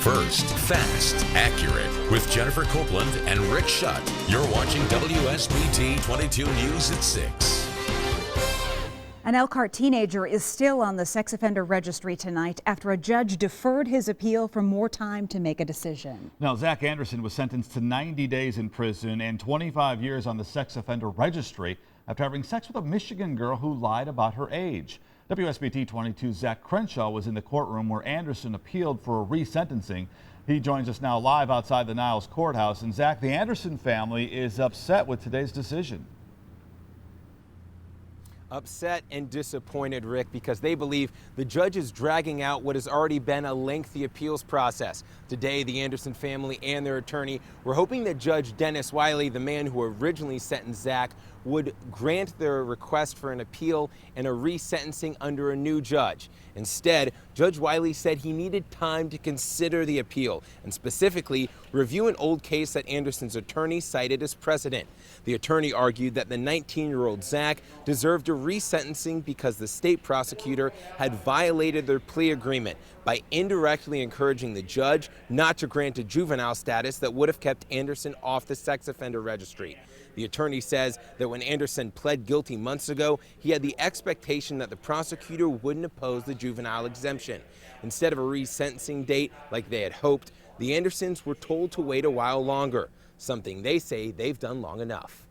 First, fast, accurate. With Jennifer Copeland and Rick Shutt. You're watching WSBT 22 News at 6. An Elkhart teenager is still on the sex offender registry tonight after a judge deferred his appeal for more time to make a decision. Now, Zach Anderson was sentenced to 90 days in prison and 25 years on the sex offender registry after having sex with a Michigan girl who lied about her age. WSBT 22's Zach Crenshaw was in the courtroom where Anderson appealed for a resentencing. He joins us now live outside the Niles courthouse. And Zach, the Anderson family is upset with today's decision. Upset and disappointed, Rick, because they believe the judge is dragging out what has already been a lengthy appeals process. Today, the Anderson family and their attorney were hoping that Judge Dennis Wiley, the man who originally sentenced Zach, would grant their request for an appeal and a resentencing under a new judge. Instead, Judge Wiley said he needed time to consider the appeal and specifically review an old case that Anderson's attorney cited as precedent. The attorney argued that the 19-year-old Zach deserved a resentencing because the state prosecutor had violated their plea agreement by indirectly encouraging the judge not to grant a juvenile status that would have kept Anderson off the sex offender registry. The attorney says that when Anderson pled guilty months ago, he had the expectation that the prosecutor wouldn't oppose the juvenile exemption. Instead of a resentencing date like they had hoped, the Andersons were told to wait a while longer, something they say they've done long enough.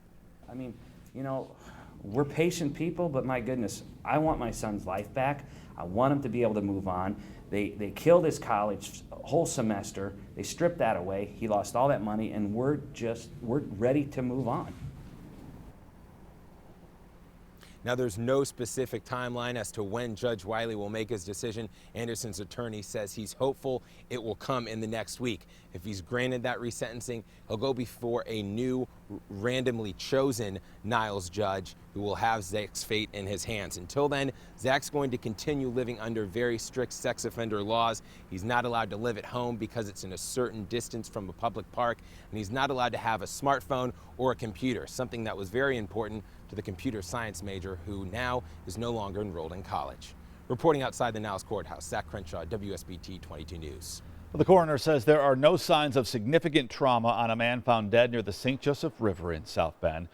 I mean, you know, we're patient people, but my goodness, I want my son's life back. I want him to be able to move on. They killed his college whole semester. They stripped that away. He lost all that money, and we're ready to move on. Now, there's no specific timeline as to when Judge Wiley will make his decision. Anderson's attorney says he's hopeful it will come in the next week. If he's granted that resentencing, he'll go before a new randomly chosen Niles judge who will have Zach's fate in his hands. Until then, Zach's going to continue living under very strict sex offender laws. He's not allowed to live at home because it's in a certain distance from a public park, and he's not allowed to have a smartphone or a computer, something that was very important to the computer science major who now is no longer enrolled in college. Reporting outside the Niles courthouse, Zach Crenshaw, WSBT 22 News. Well, the coroner says there are no signs of significant trauma on a man found dead near the St. Joseph River in South Bend.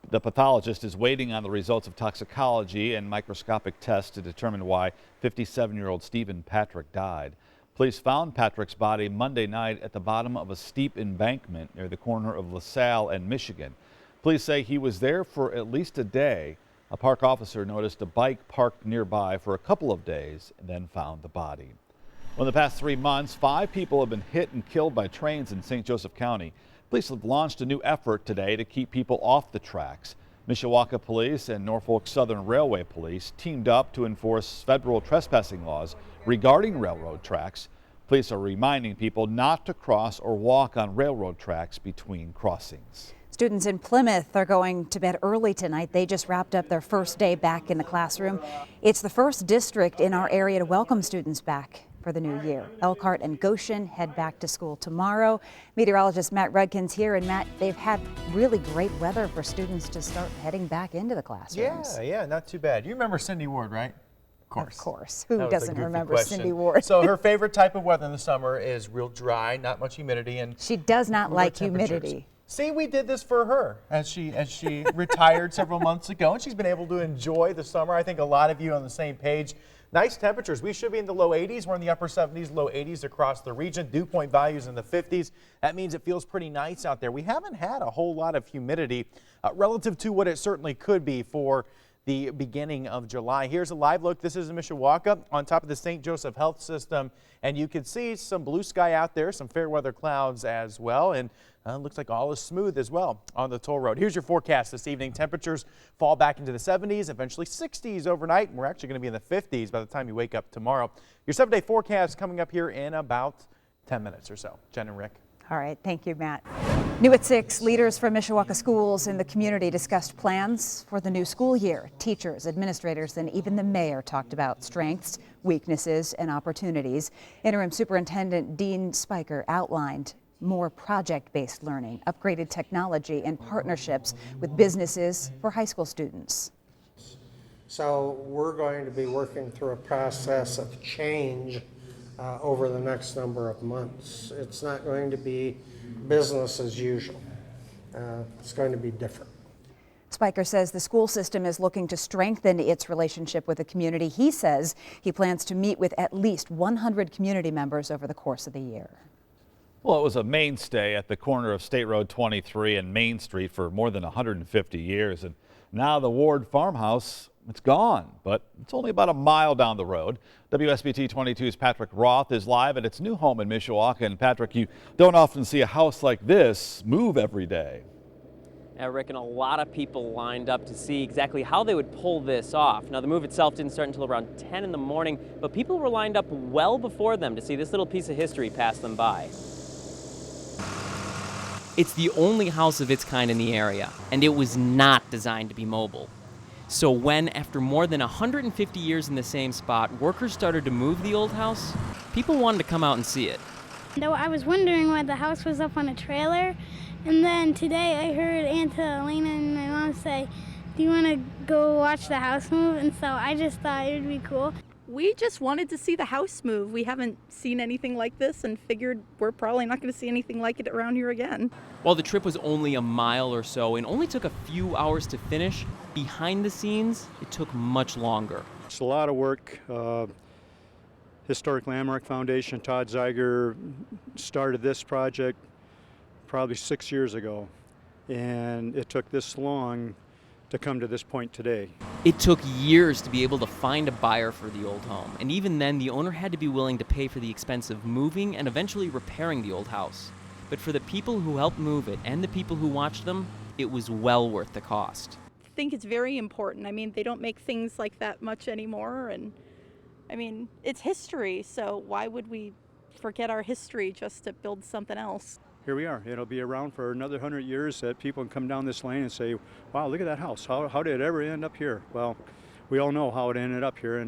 The pathologist is waiting on the results of toxicology and microscopic tests to determine why 57-year-old Stephen Patrick died. Police found Patrick's body Monday night at the bottom of a steep embankment near the corner of LaSalle and Michigan. Police say he was there for at least a day. A park officer noticed a bike parked nearby for a couple of days and then found the body. Well, in the past 3 months, 5 people have been hit and killed by trains in St. Joseph County. Police have launched a new effort today to keep people off the tracks. Mishawaka Police and Norfolk Southern Railway Police teamed up to enforce federal trespassing laws regarding railroad tracks. Police are reminding people not to cross or walk on railroad tracks between crossings. Students in Plymouth are going to bed early tonight. They just wrapped up their first day back in the classroom. It's the first district in our area to welcome students back for the new year. Elkhart and Goshen head back to school tomorrow. Meteorologist Matt Rudkin's here. And Matt, they've had really great weather for students to start heading back into the classrooms. Yeah, not too bad. You remember Cindy Ward, right? Of course. Who doesn't remember Cindy Ward? So her favorite type of weather in the summer is real dry, not much humidity, and she does not like humidity. See, we did this for her as she retired several months ago, and she's been able to enjoy the summer. I think a lot of you are on the same page. Nice temperatures. We should be in the low 80s. We're in the upper 70s, low 80s across the region. Dew point values in the 50s. That means it feels pretty nice out there. We haven't had a whole lot of humidity relative to what it certainly could be for the beginning of July. Here's a live look. This is in Mishawaka on top of the St. Joseph Health System, and you can see some blue sky out there, some fair weather clouds as well, and looks like all is smooth as well on the toll road. Here's your forecast this evening. Temperatures fall back into the 70s, eventually 60s overnight, and we're actually going to be in the 50s by the time you wake up tomorrow. Your 7-day forecast coming up here in about 10 minutes or so. Jen and Rick. All right, thank you, Matt. New at 6, leaders from Mishawaka schools in the community discussed plans for the new school year. Teachers, administrators, and even the mayor talked about strengths, weaknesses, and opportunities. Interim Superintendent Dean Spiker outlined more project-based learning, upgraded technology, and partnerships with businesses for high school students. So we're going to be working through a process of change over the next number of months. It's not going to be business as usual. It's going to be different. Spiker says the school system is looking to strengthen its relationship with the community. He says he plans to meet with at least 100 community members over the course of the year. Well, it was a mainstay at the corner of State Road 23 and Main Street for more than 150 years. And now the Ward farmhouse, it's gone, but it's only about a mile down the road. WSBT 22's Patrick Roth is live at its new home in Mishawaka. And Patrick, you don't often see a house like this move every day. Rick, and a lot of people lined up to see exactly how they would pull this off. Now, the move itself didn't start until around 10 in the morning, but people were lined up well before them to see this little piece of history pass them by. It's the only house of its kind in the area, and it was not designed to be mobile. So when, after more than 150 years in the same spot, workers started to move the old house, people wanted to come out and see it. I was wondering why the house was up on a trailer, and then today I heard Aunt Elena and my mom say, "Do you want to go watch the house move?" And so I just thought it would be cool. We just wanted to see the house move. We haven't seen anything like this and figured we're probably not going to see anything like it around here again. While the trip was only a mile or so and only took a few hours to finish, behind the scenes, it took much longer. It's a lot of work. Historic Landmark Foundation, Todd Zeiger started this project probably 6 years ago, and it took this long to come to this point today. It took years to be able to find a buyer for the old home, and even then the owner had to be willing to pay for the expense of moving and eventually repairing the old house. But for the people who helped move it and the people who watched them, it was well worth the cost. I think it's very important. I mean, they don't make things like that much anymore, and I mean, it's history, so why would we forget our history just to build something else? Here we are. It'll be around for another 100 years that people can come down this lane and say, wow, look at that house. How did it ever end up here? Well, we all know how it ended up here.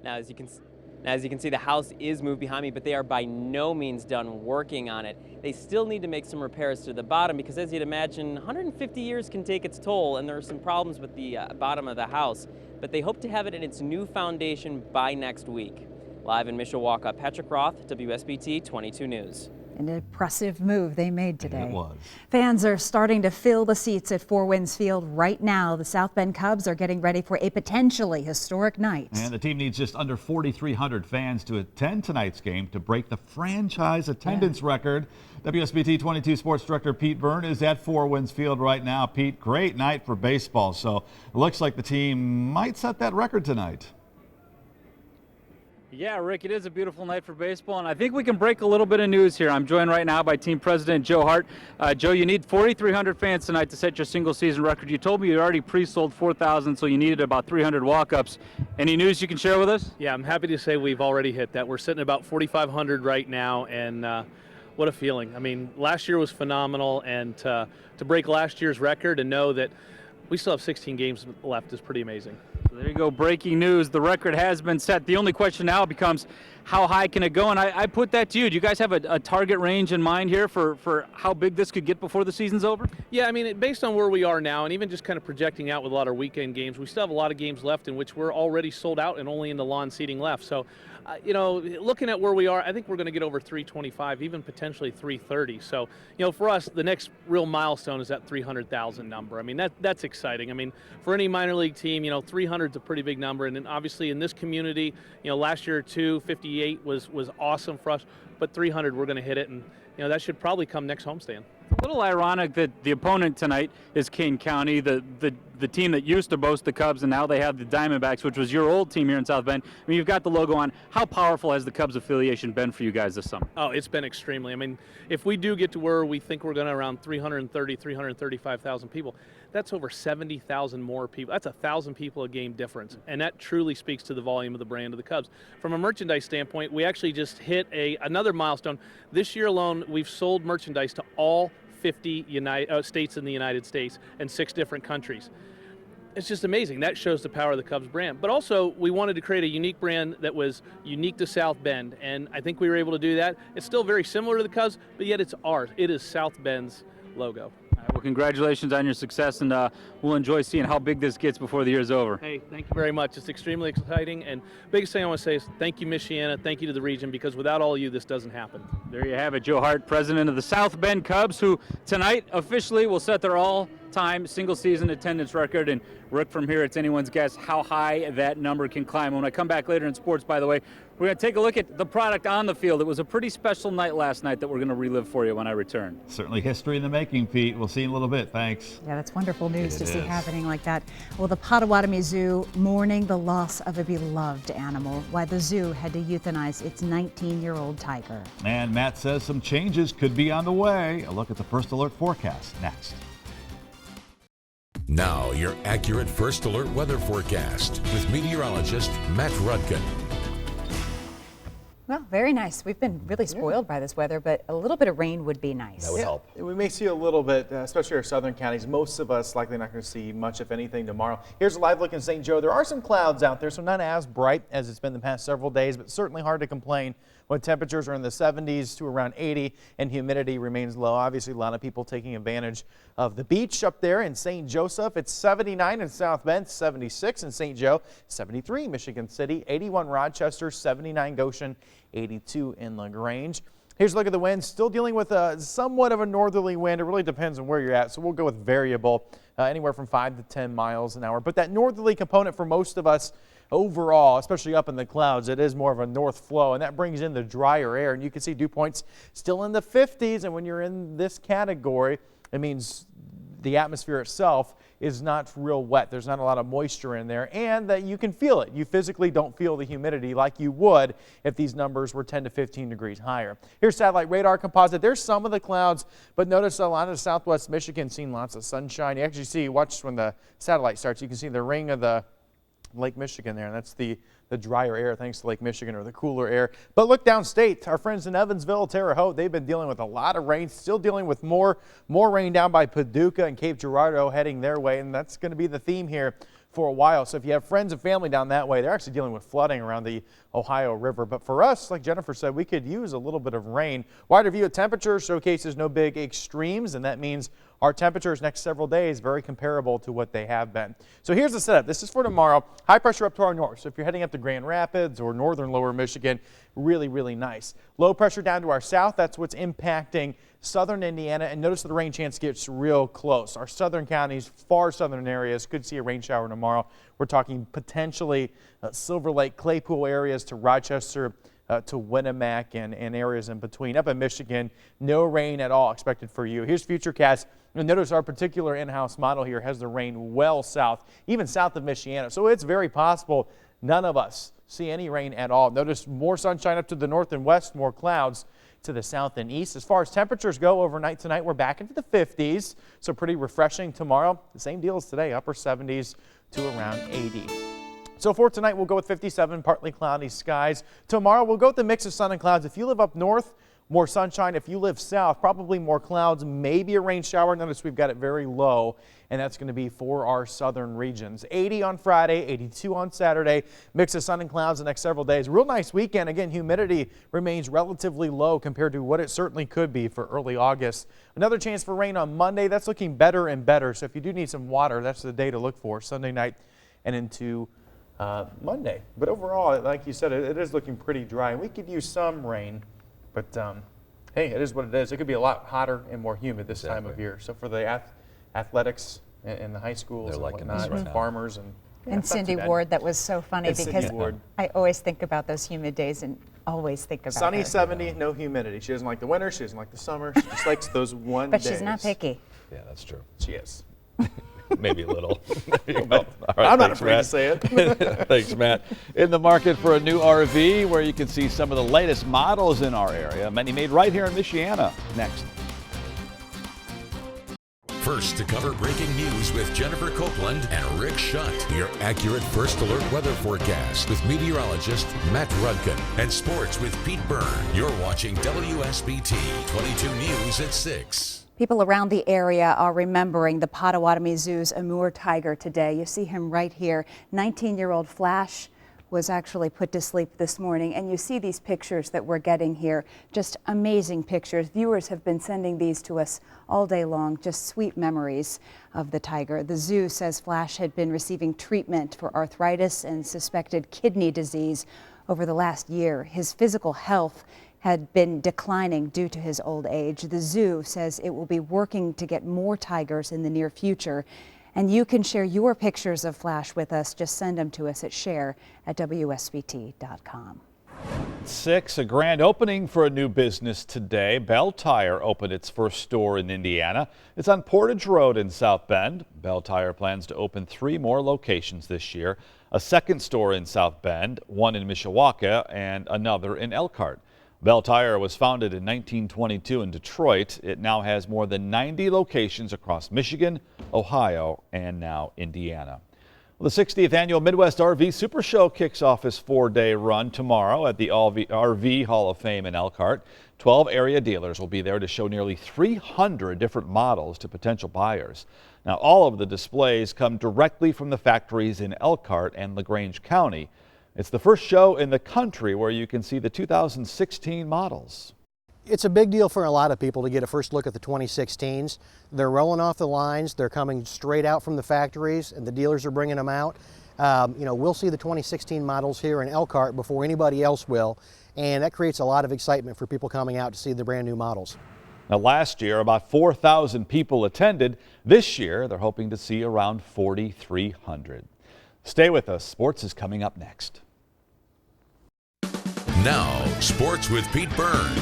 Now, as you can see, the house is moved behind me, but they are by no means done working on it. They still need to make some repairs to the bottom because, as you'd imagine, 150 years can take its toll, and there are some problems with the bottom of the house. But they hope to have it in its new foundation by next week. Live in Mishawaka, Patrick Roth, WSBT 22 News. An impressive move they made today. It was. Fans are starting to fill the seats at Four Winds Field right now. The South Bend Cubs are getting ready for a potentially historic night. And the team needs just under 4,300 fans to attend tonight's game to break the franchise attendance record. WSBT 22 Sports Director Pete Byrne is at Four Winds Field right now. Pete, great night for baseball. So it looks like the team might set that record tonight. Yeah, Rick, it is a beautiful night for baseball, and I think we can break a little bit of news here. I'm joined right now by Team President Joe Hart. Joe, you need 4,300 fans tonight to set your single-season record. You told me you already pre-sold 4,000, so you needed about 300 walk-ups. Any news you can share with us? Yeah, I'm happy to say we've already hit that. We're sitting at about 4,500 right now, and what a feeling. I mean, last year was phenomenal, and to break last year's record and know that we still have 16 games left is pretty amazing. So there you go, breaking news. The record has been set. The only question now becomes how high can it go? And I put that to you. Do you guys have a target range in mind here for how big this could get before the season's over? Yeah, I mean, based on where we are now and even just kind of projecting out with a lot of weekend games, we still have a lot of games left in which we're already sold out and only in the lawn seating left. So, you know, looking at where we are, I think we're going to get over 325, even potentially 330. So, you know, for us, the next real milestone is that 300,000 number. I mean, that's exciting. I mean, for any minor league team, you know, 300 is a pretty big number. And then obviously in this community, you know, last year 258 was awesome for us, but 300 we're going to hit it, and you know that should probably come next homestand. A little ironic that the opponent tonight is King County, the team that used to boast the Cubs, and now they have the Diamondbacks, which was your old team here in South Bend. I mean, you've got the logo on. How powerful has the Cubs affiliation been for you guys this summer? Oh, it's been extremely. I mean, if we do get to where we think we're going to around 335,000 people, that's over 70,000 more people. That's 1,000 people a game difference, and that truly speaks to the volume of the brand of the Cubs. From a merchandise standpoint, we actually just hit another milestone. This year alone, we've sold merchandise to all 50 states in the United States and 6 different countries. It's just amazing. That shows the power of the Cubs brand. But also, we wanted to create a unique brand that was unique to South Bend, and I think we were able to do that. It's still very similar to the Cubs, but yet it's ours. It is South Bend's logo. Well, congratulations on your success, and we'll enjoy seeing how big this gets before the year's over. Hey, thank you very much. It's extremely exciting, and biggest thing I want to say is thank you, Michiana. Thank you to the region, because without all of you, this doesn't happen. There you have it, Joe Hart, president of the South Bend Cubs, who tonight officially will set their all-time single-season attendance record. And Rick, from here, it's anyone's guess how high that number can climb. When I come back later in sports, by the way, we're going to take a look at the product on the field. It was a pretty special night last night that we're going to relive for you when I return. Certainly history in the making, Pete. We'll see you in a little bit. Thanks. Yeah, that's wonderful news to see is. happening like that. Well, the Potawatomi Zoo mourning the loss of a beloved animal, why the zoo had to euthanize its 19-year-old tiger. And Matt says some changes could be on the way. A look at the First Alert forecast next. Now, your accurate First Alert weather forecast with meteorologist Matt Rudkin. Well, very nice. We've been really spoiled by this weather, but a little bit of rain would be nice. That would help. We may see a little bit, especially our southern counties. Most of us likely not going to see much, if anything, tomorrow. Here's a live look in St. Joe. There are some clouds out there, so not as bright as it's been the past several days, but certainly hard to complain when temperatures are in the 70s to around 80 and humidity remains low. Obviously, a lot of people taking advantage of the beach up there in St. Joseph. It's 79 in South Bend, 76 in St. Joe, 73 Michigan City, 81 Rochester, 79 Goshen, 82 in LaGrange. Here's a look at the wind. Still dealing with somewhat of a northerly wind. It really depends on where you're at, so we'll go with variable, anywhere from 5 to 10 miles an hour. But that northerly component for most of us overall, especially up in the clouds, it is more of a north flow, and that brings in the drier air. And you can see dew points still in the 50s, and when you're in this category, it means the atmosphere itself is not real wet. There's not a lot of moisture in there, and that you can feel it. You physically don't feel the humidity like you would if these numbers were 10 to 15 degrees higher. Here's satellite radar composite. There's some of the clouds, but notice a lot of southwest Michigan seeing lots of sunshine. You actually see, watch when the satellite starts, you can see the ring of the Lake Michigan there, and that's the drier air thanks to Lake Michigan, or the cooler air. But look downstate, our friends in Evansville, Terre Haute, they've been dealing with a lot of rain, still dealing with more rain down by Paducah and Cape Girardeau heading their way, and that's going to be the theme here for a while. So if you have friends and family down that way, they're actually dealing with flooding around the Ohio River. But for us, like Jennifer said, we could use a little bit of rain. Wider view of temperature showcases no big extremes, and that means our temperatures next several days very comparable to what they have been. So here's the setup. This is for tomorrow. High pressure up to our north. So if you're heading up to Grand Rapids or northern lower Michigan, really, really nice. Low pressure down to our south. That's what's impacting southern Indiana, and notice the rain chance gets real close. Our southern counties, far southern areas could see a rain shower tomorrow. We're talking potentially Silver Lake, Claypool areas to Rochester, to Winnemac and areas in between. Up in Michigan, no rain at all expected for you. Here's Futurecast. And notice our particular in-house model here has the rain well south, even south of Michiana. So it's very possible none of us see any rain at all. Notice more sunshine up to the north and west, more clouds to the south and east. As far as temperatures go overnight tonight, we're back into the 50s, so pretty refreshing. Tomorrow, the same deal as today, upper 70s to around 80. So for tonight, we'll go with 57, partly cloudy skies. Tomorrow, we'll go with the mix of sun and clouds. If you live up north, more sunshine. If you live south, probably more clouds, maybe a rain shower. Notice we've got it very low, and that's going to be for our southern regions. 80 on Friday, 82 on Saturday. Mix of sun and clouds the next several days. Real nice weekend. Again, humidity remains relatively low compared to what it certainly could be for early August. Another chance for rain on Monday. That's looking better and better. So if you do need some water, that's the day to look for, Sunday night and into Monday. But overall, like you said, it is looking pretty dry. We could use some rain. But, hey, it is what it is. It could be a lot hotter and more humid this time of year. So for the athletics in the high schools and whatnot, and farmers and Cindy Ward, that was so funny because I always think about those humid days and always think about sunny her. 70, no humidity. She doesn't like the winter. She doesn't like the summer. She just likes those one But days. she's not picky. Yeah, that's true. She is. Maybe a little. All right, I'm not afraid to say it. Thanks, Matt. In the market for a new RV where you can see some of the latest models in our area, many made right here in Michiana. Next. First to cover breaking news with Jennifer Copeland and Rick Shutt. Your accurate First Alert weather forecast with meteorologist Matt Rudkin. And sports with Pete Byrne. You're watching WSBT 22 News at 6. People around the area are remembering the Potawatomi Zoo's Amur tiger today. You see him right here, 19-year-old Flash was actually put to sleep this morning. And you see these pictures that we're getting here, just amazing pictures. Viewers have been sending these to us all day long, just sweet memories of the tiger. The zoo says Flash had been receiving treatment for arthritis and suspected kidney disease over the last year. His physical health had been declining due to his old age. The zoo says it will be working to get more tigers in the near future. And you can share your pictures of Flash with us. Just send them to us at share@WSBT.com. 6, a grand opening for a new business today. Bell Tire opened its first store in Indiana. It's on Portage Road in South Bend. Bell Tire plans to open 3 more locations this year. A second store in South Bend, one in Mishawaka, and another in Elkhart. Bell Tire was founded in 1922 in Detroit. It now has more than 90 locations across Michigan, Ohio, and now Indiana. Well, the 60th annual Midwest RV Super Show kicks off its 4-day run tomorrow at the RV Hall of Fame in Elkhart. 12 area dealers will be there to show nearly 300 different models to potential buyers. Now, all of the displays come directly from the factories in Elkhart and LaGrange County. It's the first show in the country where you can see the 2016 models. It's a big deal for a lot of people to get a first look at the 2016s. They're rolling off the lines, they're coming straight out from the factories, and the dealers are bringing them out. We'll see the 2016 models here in Elkhart before anybody else will, and that creates a lot of excitement for people coming out to see the brand new models. Now, last year, about 4,000 people attended. This year, they're hoping to see around 4,300. Stay with us. Sports is coming up next. Now, sports with Pete Byrne.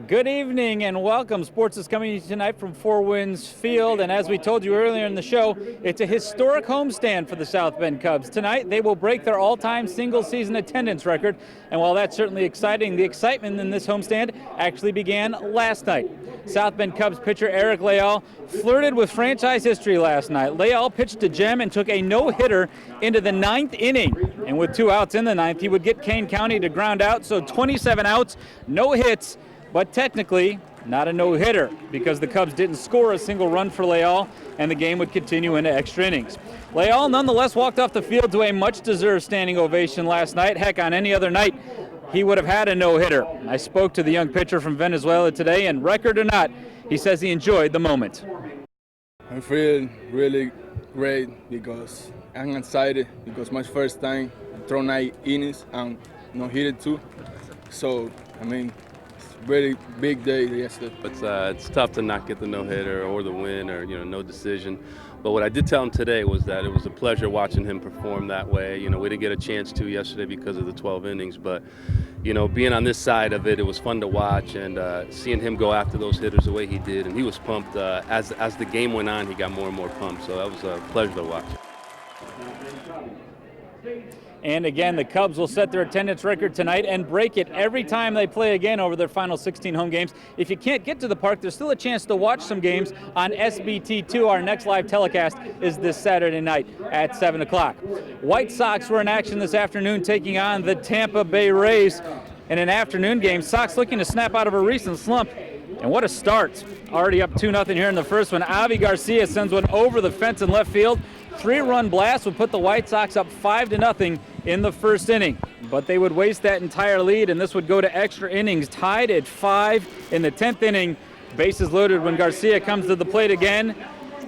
Good evening and welcome. Sports is coming to you tonight from Four Winds Field, and as we told you earlier in the show, it's a historic homestand for the South Bend Cubs. Tonight they will break their all-time single-season attendance record, and while that's certainly exciting, the excitement in this homestand actually began last night. South Bend Cubs pitcher Eric Leal flirted with franchise history last night. Leal pitched a gem and took a no-hitter into the 9th inning, and with 2 outs in the 9th, he would get Kane County to ground out, so 27 outs, no hits, but technically not a no-hitter because the Cubs didn't score a single run for Leal, and the game would continue into extra innings. Leal nonetheless walked off the field to a much-deserved standing ovation last night. Heck, on any other night, he would have had a no-hitter. I spoke to the young pitcher from Venezuela today, and record or not, he says he enjoyed the moment. I'm feeling really great because I'm excited because my first time throw 9 innings and no-hitter too. So, really big day yesterday. It's tough to not get the no-hitter or the win or no decision. But what I did tell him today was that it was a pleasure watching him perform that way. We didn't get a chance to yesterday because of the 12 innings, but being on this side of it, it was fun to watch, and seeing him go after those hitters the way he did, and he was pumped. As the game went on, he got more and more pumped. So that was a pleasure to watch. And again, the Cubs will set their attendance record tonight and break it every time they play again over their final 16 home games. If you can't get to the park, there's still a chance to watch some games on SBT2. Our next live telecast is this Saturday night at 7 o'clock. White Sox were in action this afternoon taking on the Tampa Bay Rays in an afternoon game. Sox looking to snap out of a recent slump. And what a start. Already up 2-0 here in the first one. Avi Garcia sends one over the fence in left field. 3-run blast would put the White Sox up 5-0 in the first inning. But they would waste that entire lead, and this would go to extra innings, tied at 5 in the 10th inning. Bases loaded when Garcia comes to the plate again,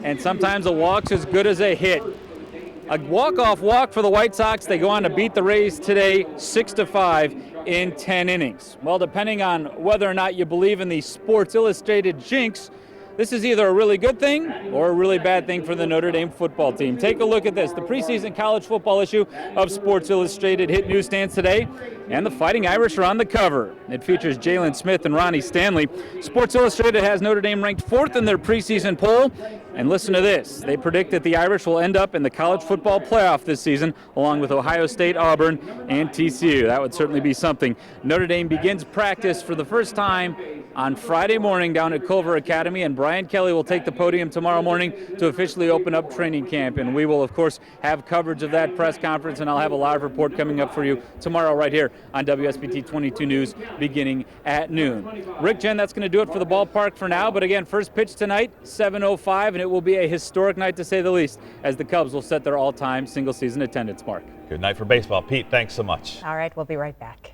and sometimes a walk's as good as a hit. A walk-off walk for the White Sox. They go on to beat the Rays today 6-5 in 10 innings. Well, depending on whether or not you believe in the Sports Illustrated jinx, this is either a really good thing or a really bad thing for the Notre Dame football team. Take a look at this. The preseason college football issue of Sports Illustrated hit newsstands today, and the Fighting Irish are on the cover. It features Jalen Smith and Ronnie Stanley. Sports Illustrated has Notre Dame ranked 4th in their preseason poll. And listen to this. They predict that the Irish will end up in the college football playoff this season, along with Ohio State, Auburn, and TCU. That would certainly be something. Notre Dame begins practice for the first time on Friday morning down at Culver Academy, and Brian Kelly will take the podium tomorrow morning to officially open up training camp. And we will, of course, have coverage of that press conference, and I'll have a live report coming up for you tomorrow right here on WSBT 22 News beginning at noon. Rick, Jen, that's going to do it for the ballpark for now. But again, first pitch tonight, 7:05, and it will be a historic night to say the least, as the Cubs will set their all-time single-season attendance mark. Good night for baseball. Pete, thanks so much. All right, we'll be right back.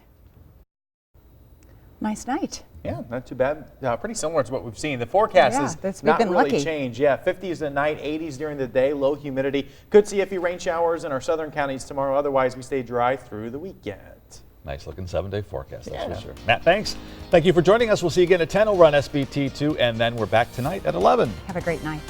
Nice night. Yeah, not too bad. Pretty similar to what we've seen. The forecast is not really changed. Yeah, 50s at night, 80s during the day, low humidity. Could see a few rain showers in our southern counties tomorrow. Otherwise, we stay dry through the weekend. Nice looking 7-day forecast, that's for sure. Matt, thanks. Thank you for joining us. We'll see you again at 10 over on SBT2, and then we're back tonight at 11. Have a great night.